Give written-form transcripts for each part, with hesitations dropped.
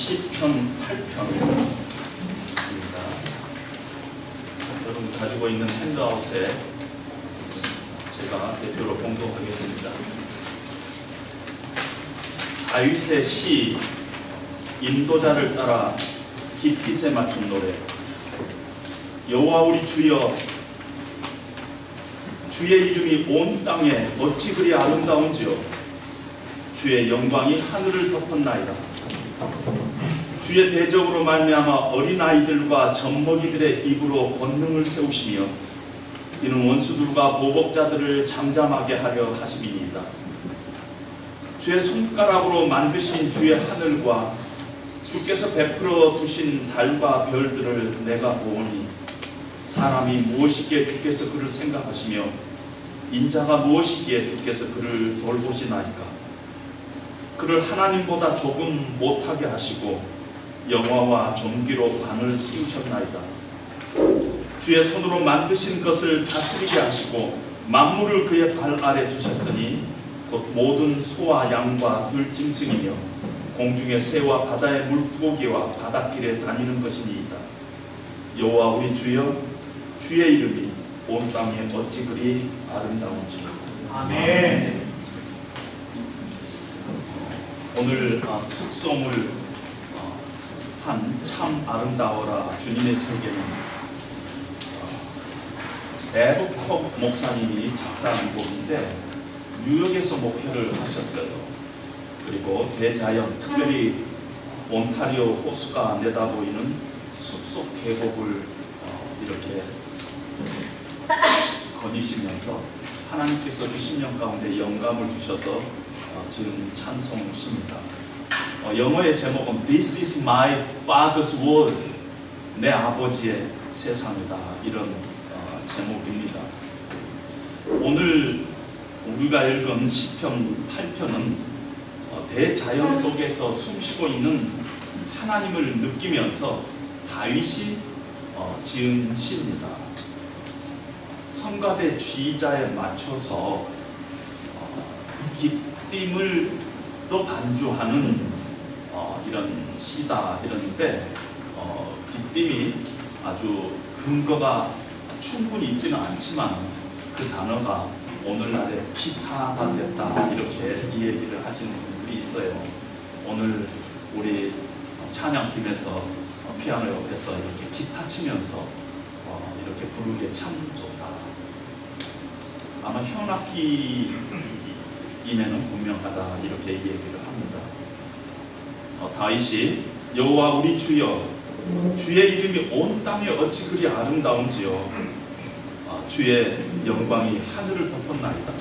시편 8편입니다. 여러분 가지고 있는 핸드아웃에 제가 대표로 공독하겠습니다. 다윗의 시 인도자를 따라 깃빛에 맞춘 노래. 여호와 우리 주여, 주의 이름이 온 땅에 어찌 그리 아름다운지요. 주의 영광이 하늘을 덮었나이다. 주의 대적으로 말미암아 어린아이들과 젖먹이들의 입으로 권능을 세우시며 이는 원수들과 보복자들을 잠잠하게 하려 하심이니이다. 주의 손가락으로 만드신 주의 하늘과 주께서 베풀어 두신 달과 별들을 내가 보오니 사람이 무엇이기에 주께서 그를 생각하시며 인자가 무엇이기에 주께서 그를 돌보시나이까. 그를 하나님보다 조금 못하게 하시고 영화와 존귀로 관을 씌우셨나이다. 주의 손으로 만드신 것을 다스리게 하시고 만물을 그의 발 아래 두셨으니 곧 모든 소와 양과 들짐승이며 공중의 새와 바다의 물고기와 바닷길에 다니는 것이니이다. 여호와 우리 주여, 주의 이름이 온 땅에 어찌 그리 아름다운지. 아멘. 오늘 특송을 한 참 아름다워라 주님의 세계는 에버콕 목사님이 작사한 곡인데 뉴욕에서 목회를 하셨어요. 그리고 대자연, 특별히 온타리오 호수가 내다보이는 숲속 계곡을 이렇게 거니시면서 하나님께서 그 10년 가운데 영감을 주셔서 지은 찬송시입니다. 영어의 제목은 This is my father's world. 내 아버지의 세상이다. 이런 제목입니다. 오늘 우리가 읽은 시편 8편은 대자연 속에서 숨쉬고 있는 하나님을 느끼면서 다윗이 지은 시입니다. 성가대 G자에 맞춰서 깃띠물로 반주하는 이런 시다 이러는데 깃띠이 아주 근거가 충분히 있지는 않지만 그 단어가 오늘날의 기타가 됐다 이렇게 이 얘기를 하시는 분들이 있어요. 오늘 우리 찬양팀에서 피아노 옆에서 이렇게 기타 치면서 이렇게 부르기에 참 좋다. 아마 현악기임에는 분명하다 이렇게 얘기를 합니다. 다윗이 여호와 우리 주여, 주의 이름이 온 땅에 어찌 그리 아름다운지요. 주의 영광이 하늘을 덮었나이다.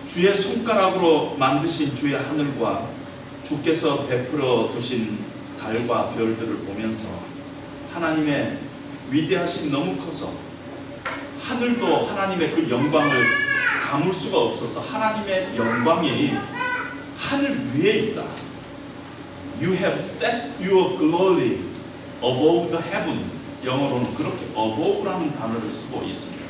주의 손가락으로 만드신 주의 하늘과 주께서 베풀어 두신 달과 별들을 보면서 하나님의 위대하심이 너무 커서 하늘도 하나님의 그 영광을 담을 수가 없어서 하나님의 영광이 하늘 위에 있다. You have set your glory above the heaven. 영어로는 그렇게 above라는 단어를 쓰고 있습니다.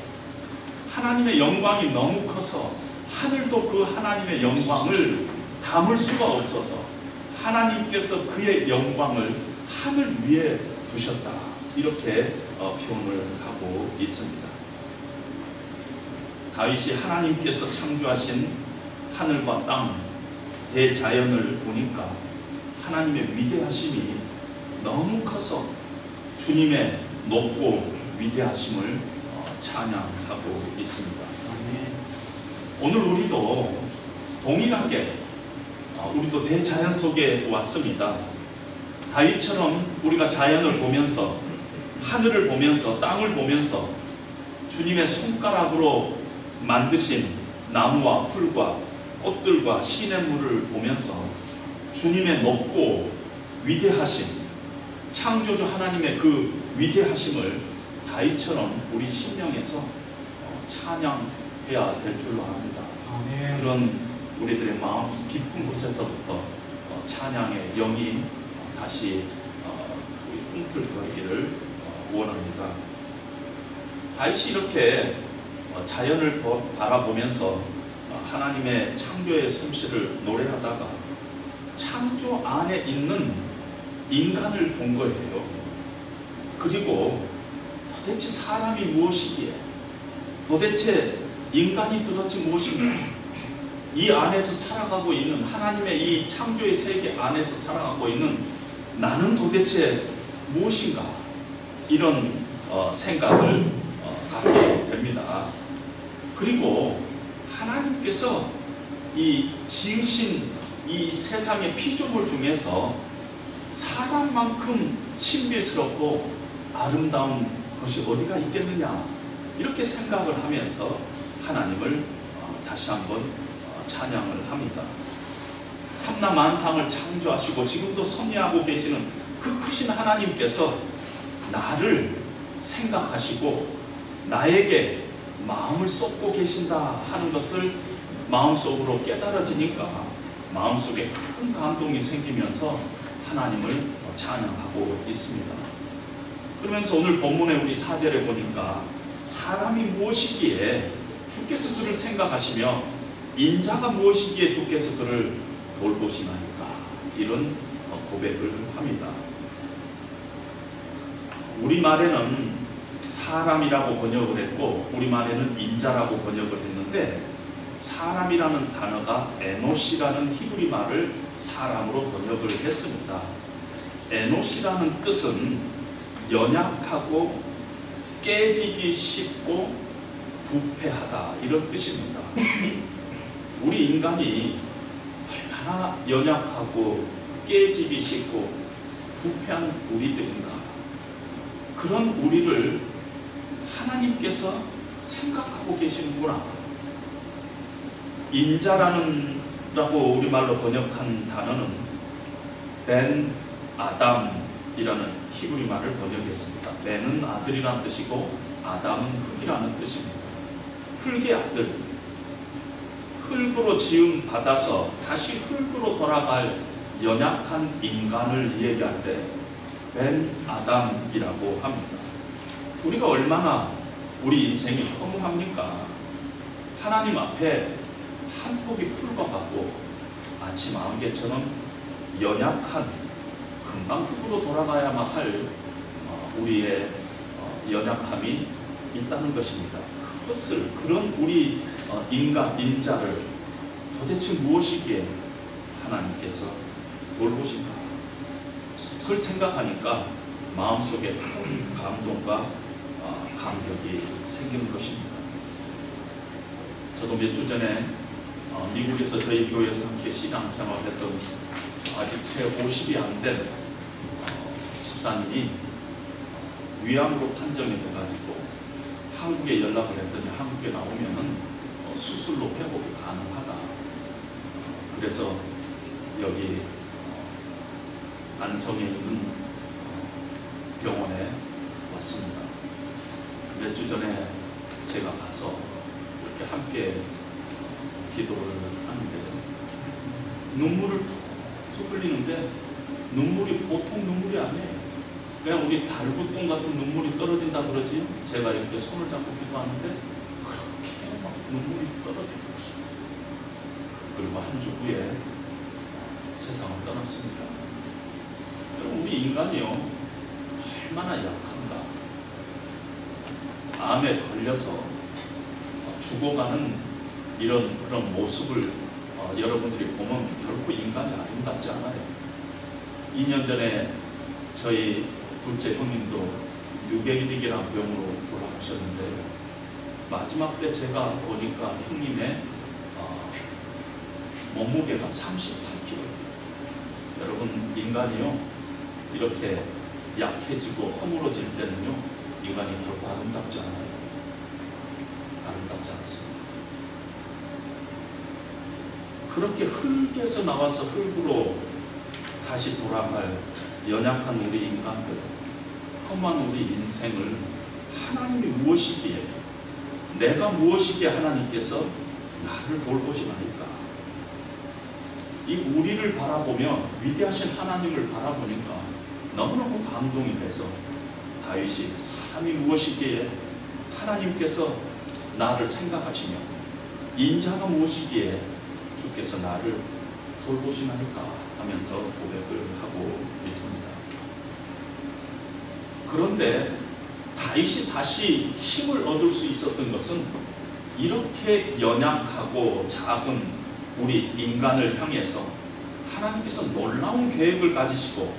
하나님의 영광이 너무 커서 하늘도 그 하나님의 영광을 담을 수가 없어서 하나님께서 그의 영광을 하늘 위에 두셨다. 이렇게 표현을 하고 있습니다. 다윗이 하나님께서 창조하신 하늘과 땅, 대자연을 보니까 하나님의 위대하심이 너무 커서 주님의 높고 위대하심을 찬양하고 있습니다. 오늘 우리도 동일하게 우리도 대자연 속에 왔습니다. 다윗처럼 우리가 자연을 보면서 하늘을 보면서 땅을 보면서 주님의 손가락으로 만드신 나무와 풀과 꽃들과 시냇물을 보면서 주님의 높고 위대하심, 창조주 하나님의 그 위대하심을 다윗처럼 우리 심령에서 찬양해야 될 줄로 압니다. 아멘. 그런 우리들의 마음 깊은 곳에서부터 찬양의 영이 다시 꿈틀거리기를 원합니다. 다윗이 이렇게 자연을 바라보면서 하나님의 창조의 솜씨를 노래하다가 창조 안에 있는 인간을 본 거예요. 그리고 도대체 사람이 무엇이기에, 도대체 인간이 도대체 무엇인가, 이 안에서 살아가고 있는 하나님의 이 창조의 세계 안에서 살아가고 있는 나는 도대체 무엇인가, 이런 생각을 갖게 됩니다. 그리고 하나님께서 이 지으신 이 세상의 피조물 중에서 사람만큼 신비스럽고 아름다운 것이 어디가 있겠느냐, 이렇게 생각을 하면서 하나님을 다시 한번 찬양을 합니다. 삼라만상을 창조하시고 지금도 섭리하고 계시는 그 크신 하나님께서 나를 생각하시고 나에게 마음을 쏟고 계신다 하는 것을 마음속으로 깨달아지니까 마음속에 큰 감동이 생기면서 하나님을 찬양하고 있습니다. 그러면서 오늘 본문에 우리 4절에 보니까 사람이 무엇이기에 주께서 그를 생각하시며 인자가 무엇이기에 주께서 그를 돌보시나이까, 이런 고백을 합니다. 우리말에는 사람이라고 번역을 했고 우리말에는 인자라고 번역을 했는데, 사람이라는 단어가 에노시라는 히브리 말을 사람으로 번역을 했습니다. 에노시라는 뜻은 연약하고 깨지기 쉽고 부패하다, 이런 뜻입니다. 우리 인간이 얼마나 연약하고 깨지기 쉽고 부패한 우리들인가, 그런 우리를 하나님께서 생각하고 계시는구나. 인자라고 우리말로 번역한 단어는 벤 아담이라는 히브리 말을 번역했습니다. 벤은 아들이라는 뜻이고 아담은 흙이라는 뜻입니다. 흙의 아들, 흙으로 지음 받아서 다시 흙으로 돌아갈 연약한 인간을 얘기할 때 벤 아담이라고 합니다. 우리가 얼마나 우리 인생이 허무합니까? 하나님 앞에 한 폭이 풀과 같고 아침 안개처럼 연약한, 금방 흙으로 돌아가야만 할 우리의 연약함이 있다는 것입니다. 그것을, 그런 우리 인자를 도대체 무엇이기에 하나님께서 돌보신가, 그걸 생각하니까 마음속에 큰 감동과 감격이 생기는 것입니다. 저도 몇 주 전에 미국에서 저희 교회에서 함께 신앙생활을 했던 아직 채 50이 안 된 집사님이 위암으로 판정이 돼가지고 한국에 연락을 했더니 한국에 나오면은 수술로 회복이 가능하다. 그래서 여기 안성에 있는 병원에 왔습니다. 몇 주 전에 제가 가서 이렇게 함께 기도를 하는데 눈물을 툭툭 흘리는데 눈물이 보통 눈물이 아니에요. 그냥 우리 달구똥 같은 눈물이 떨어진다 그러지, 제가 이렇게 손을 잡고 기도하는데 그렇게 막 눈물이 떨어지는 거죠. 그리고 한 주 후에 세상을 떠났습니다. 우리 인간이요, 얼마나 약한가. 암에 걸려서 죽어가는 그런 모습을 여러분들이 보면 결코 인간이 아름답지 않아요. 2년 전에 저희 둘째 형님도 유게릭이라는 병으로 돌아가셨는데, 마지막 때 제가 보니까 형님의 몸무게가 38kg. 여러분, 인간이요, 이렇게 약해지고 허물어질 때는요, 인간이 결코 아름답지 않아요. 아름답지 않습니다. 그렇게 흙에서 나와서 흙으로 다시 돌아갈 연약한 우리 인간들, 험한 우리 인생을 하나님이 무엇이기에, 내가 무엇이기에 하나님께서 나를 돌보시나이까. 이 우리를 바라보며 위대하신 하나님을 바라보니까 너무너무 감동이 돼서 다윗이 사람이 무엇이기에 하나님께서 나를 생각하시며 인자가 무엇이기에 주께서 나를 돌보시나이까 하면서 고백을 하고 있습니다. 그런데 다윗이 다시 힘을 얻을 수 있었던 것은 이렇게 연약하고 작은 우리 인간을 향해서 하나님께서 놀라운 계획을 가지시고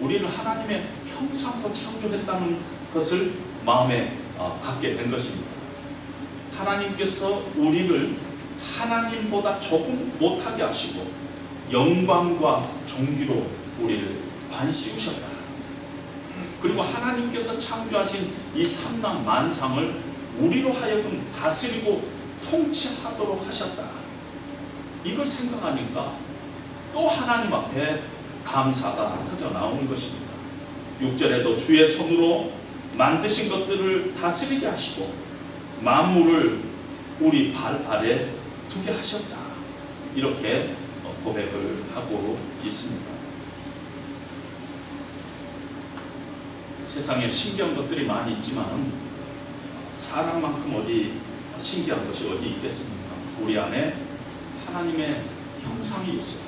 우리를 하나님의 형상으로 창조했다는 것을 마음에 갖게 된 것입니다. 하나님께서 우리를 하나님보다 조금 못하게 하시고 영광과 존귀로 우리를 관씌우셨다. 그리고 하나님께서 창조하신 이 삼남 만상을 우리로 하여금 다스리고 통치하도록 하셨다. 이걸 생각하니까 또 하나님 앞에 감사가 터져 나오는 것입니다. 6절에도 주의 손으로 만드신 것들을 다스리게 하시고 만물을 우리 발 아래 두게 하셨다. 이렇게 고백을 하고 있습니다. 세상에 신기한 것들이 많이 있지만 사랑만큼 어디 신기한 것이 어디 있겠습니까? 우리 안에 하나님의 형상이 있어요.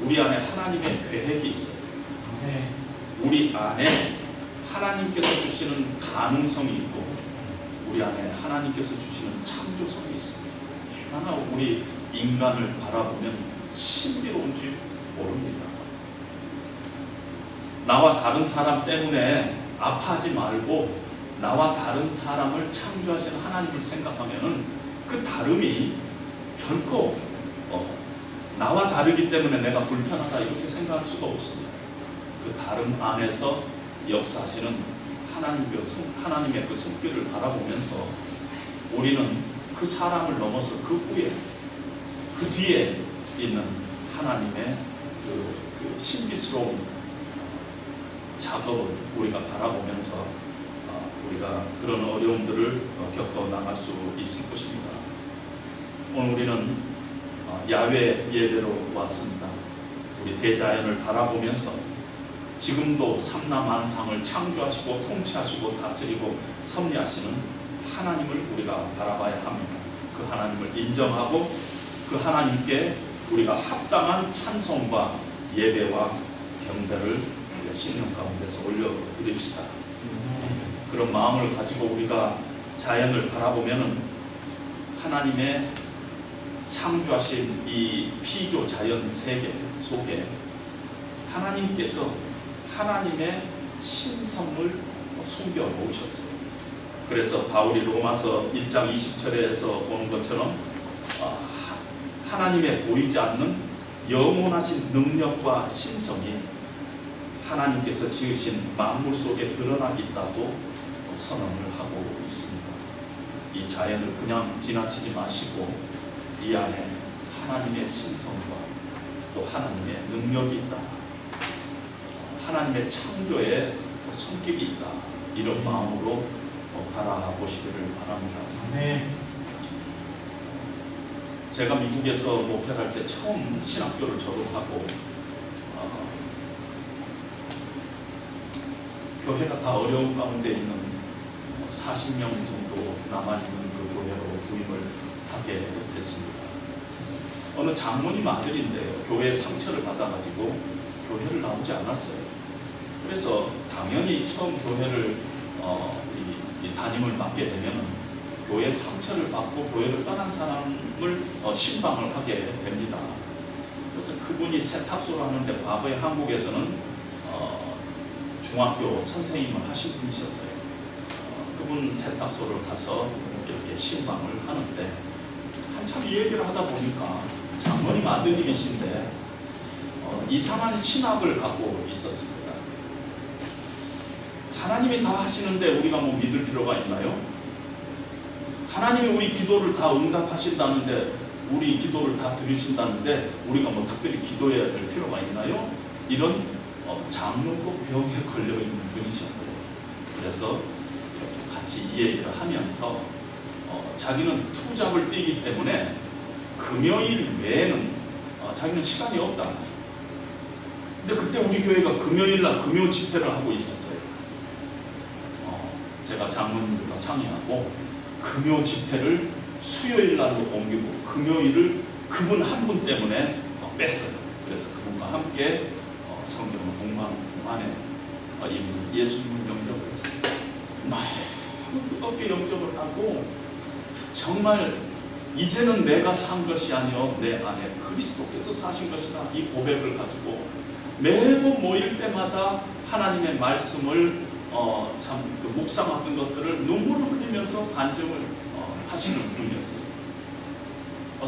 우리 안에 하나님의 계획이 있어요. 우리 안에 하나님께서 주시는 가능성이 있고 우리 안에 하나님께서 주시는 창조성이 있습니다. 하나 우리 인간을 바라보면 신비로운지 모릅니다. 나와 다른 사람 때문에 아파하지 말고 나와 다른 사람을 창조하시는 하나님을 생각하면은 그 다름이 결코 나와 다르기 때문에 내가 불편하다 이렇게 생각할 수가 없습니다. 그 다름 안에서 역사하시는 하나님의 그 손길을 바라보면서 우리는 그 사람을 넘어서 그 후에 그 뒤에 있는 하나님의 그 신비스러운 작업을 우리가 바라보면서 우리가 그런 어려움들을 겪어 나갈 수 있을 것입니다. 오늘 우리는 야외 예배로 왔습니다. 우리 대자연을 바라보면서 지금도 삼라만상을 창조하시고 통치하시고 다스리고 섭리하시는 하나님을 우리가 바라봐야 합니다. 그 하나님을 인정하고 그 하나님께 우리가 합당한 찬송과 예배와 경배를 신령 가운데서 올려드립시다. 그런 마음을 가지고 우리가 자연을 바라보면은 하나님의 창조하신 이 피조 자연 세계 속에 하나님께서 하나님의 신성을 숨겨 놓으셨어요. 그래서 바울이 로마서 1장 20절에서 보는 것처럼 하나님의 보이지 않는 영원하신 능력과 신성이 하나님께서 지으신 만물 속에 드러나 있다고 선언을 하고 있습니다. 이 자연을 그냥 지나치지 마시고 이 안에 하나님의 신성과 또 하나님의 능력이 있다. 하나님의 창조에 손길이 있다. 이런 마음으로 바라보시기를 바랍니다. 네. 제가 미국에서 목회를 할 때 처음 신학교를 졸업하고 교회가 다 어려운 가운데 있는 40명 정도 남아있는 그 교회로 부임을 하게 됐습니다. 어느 장모님 아들인데요. 교회 상처를 받아가지고 교회를 나오지 않았어요. 그래서 당연히 처음 교회를 이 담임을 맡게 되면 교회 상처를 받고 교회를 떠난 사람을 신방을 하게 됩니다. 그래서 그분이 세탁소를 하는데 과거에 한국에서는 중학교 선생님을 하신 분이셨어요. 그분 세탁소를 가서 이렇게 신방을 하는데 한참 이 얘기를 하다 보니까 장모님 아드님이신데 이상한 신학을 갖고 있었습니다. 하나님이 다 하시는데 우리가 뭐 믿을 필요가 있나요? 하나님이 우리 기도를 다 응답하신다는데 우리 기도를 다 들으신다는데 우리가 뭐 특별히 기도해야 될 필요가 있나요? 이런 장문국 병에 걸려있는 분이셨어요. 그래서 같이 이 얘기를 하면서 자기는 투잡을 뛰기 때문에 금요일 외에는 자기는 시간이 없다. 근데 그때 우리 교회가 금요일날 금요 집회를 하고 있었어요. 제가 장모님들과 상의하고 금요 집회를 수요일날로 옮기고 금요일을 그분 한 분 때문에 뺐어요. 그래서 그분과 함께 성경을 공부하는 동안에 이미 예수님을 영접을 했습니다. 너무 뜨겁게 영접을 하고 정말 이제는 내가 산 것이 아니요 내 안에 그리스도께서 사신 것이다, 이 고백을 가지고 매번 모일 때마다 하나님의 말씀을 묵상하던 것들을 눈물을 흘리면서 간증을 하시는 분이었어요.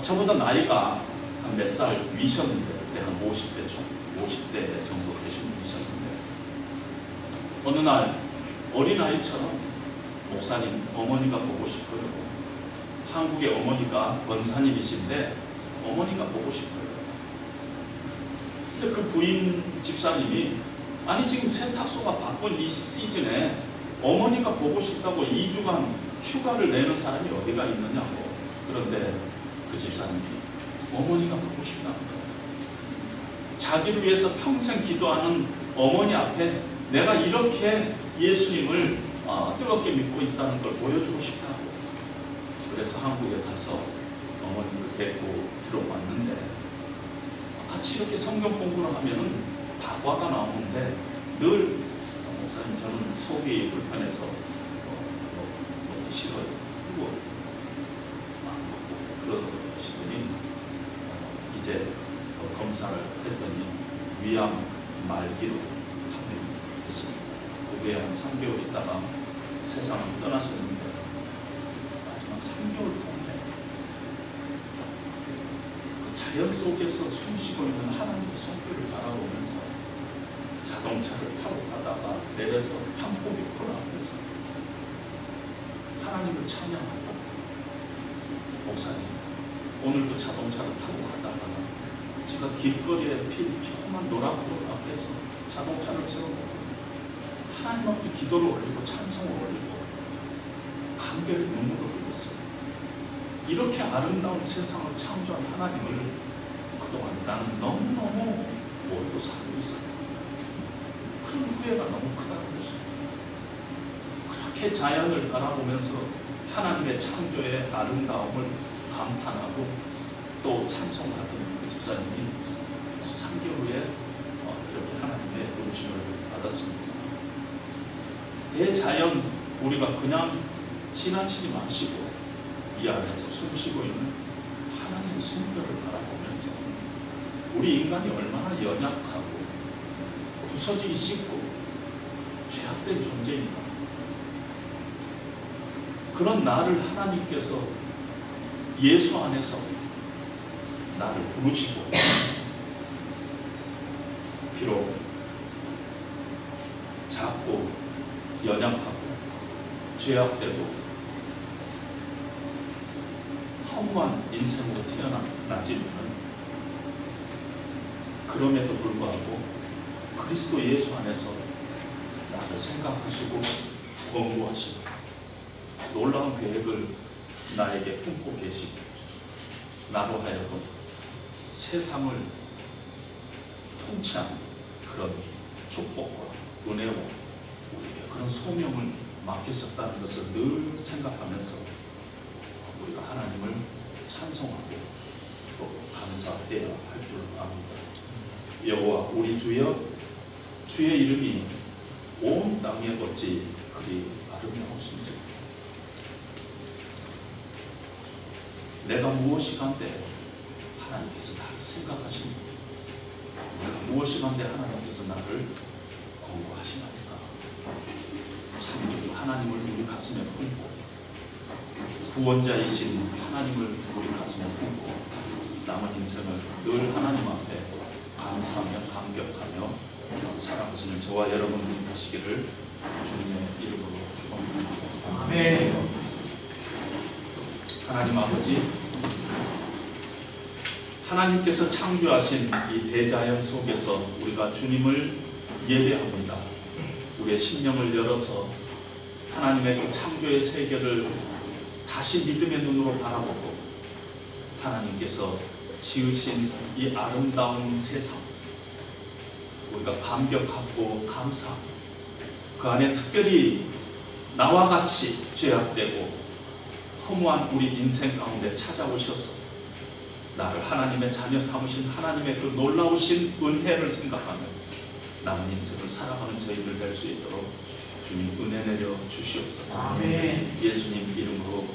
저보다 나이가 한 몇 살 위셨는데, 그때 한 50대 정도 되신 분이셨는데, 어느 날 어린아이처럼 목사님 어머니가 보고 싶어요. 한국의 어머니가 권사님이신데 어머니가 보고 싶어요. 근데 그 부인 집사님이 아니 지금 세탁소가 바쁜 이 시즌에 어머니가 보고 싶다고 2주간 휴가를 내는 사람이 어디가 있느냐고. 그런데 그 집사님이 어머니가 보고 싶다는 거예요. 자기를 위해서 평생 기도하는 어머니 앞에 내가 이렇게 예수님을 뜨겁게 믿고 있다는 걸 보여주고 싶다고. 그래서 한국에 가서 어머니를 데리고 들어왔는데, 같이 이렇게 성경 공부를 하면은 다과가 나오는데 늘 목사님 저는 속이 불편해서 먹기 싫어요. 그리고 그러시더니 이제 검사를 했더니 위암 말기로 판명했습니다. 그 후에 한 3개월 있다가 세상을 떠나셨는데 마지막 3개월 동안에 그 자연 속에서 숨쉬고 있는 하나님의 손길을 바라보면서 자동차를 타고 가다가 내려서 한 폭이 풀 앞에서 하나님을 찬양하고, 목사님 오늘도 자동차를 타고 가다가 제가 길거리에 핀 조그만 노란불 앞에서 자동차를 세워놓고 하나님 앞에 기도를 올리고 찬송을 올리고 감격의 눈물을 흘렸어요. 이렇게 아름다운 세상을 창조한 하나님을 그동안 나는 너무너무 모르고 살고 있었다. 그런 후회가 너무 크다는 것입니다. 그렇게 자연을 바라보면서 하나님의 창조의 아름다움을 감탄하고 또 찬송하던 그 집사님이 3개월 후에 이렇게 하나님의 부르심을 받았습니다. 대자연, 우리가 그냥 지나치지 마시고 이 안에서 숨쉬고 있는 하나님의 성별을 바라보면서 우리 인간이 얼마나 연약하고 부서지기 쉽고 죄악된 존재인가, 그런 나를 하나님께서 예수 안에서 나를 부르시고, 비록 작고 연약하고 죄악되고 허무한 인생으로 태어났지만 그럼에도 불구하고 그리스도 예수 안에서 나를 생각하시고 권고하시고 놀라운 계획을 나에게 품고 계시고, 나로 하여금 세상을 통치하는 그런 축복과 은혜와 우리에게 그런 소명을 맡기셨다는 것을 늘 생각하면서 우리가 하나님을 찬송하고 또 감사해야 할 줄 압니다. 여호와 우리 주여, 주의 이름이 온 땅에 어찌 그리 아름다우신지. 내가 무엇이간데 하나님께서 나를 생각하십니다. 내가 무엇이간데 하나님께서 나를 권고하시나이까. 창조주 하나님을 우리 가슴에 품고 구원자이신 하나님을 우리 가슴에 품고 남은 인생을 늘 하나님 앞에 감사하며 감격하며 살아가시는 저와 여러분들이 되시기를 주님의 이름으로 축원합니다. 아멘. 하나님 아버지, 하나님께서 창조하신 이 대자연 속에서 우리가 주님을 예배합니다. 우리의 심령을 열어서 하나님의 그 창조의 세계를 다시 믿음의 눈으로 바라보고 하나님께서 지으신 이 아름다운 세상, 우리가 감격하고 감사하고 그 안에 특별히 나와 같이 죄악되고 허무한 우리 인생 가운데 찾아오셔서 나를 하나님의 자녀 삼으신 하나님의 그 놀라우신 은혜를 생각하며 남은 인생을 살아가는 저희들 될 수 있도록 주님 은혜 내려 주시옵소서. 아멘. 예수님 이름으로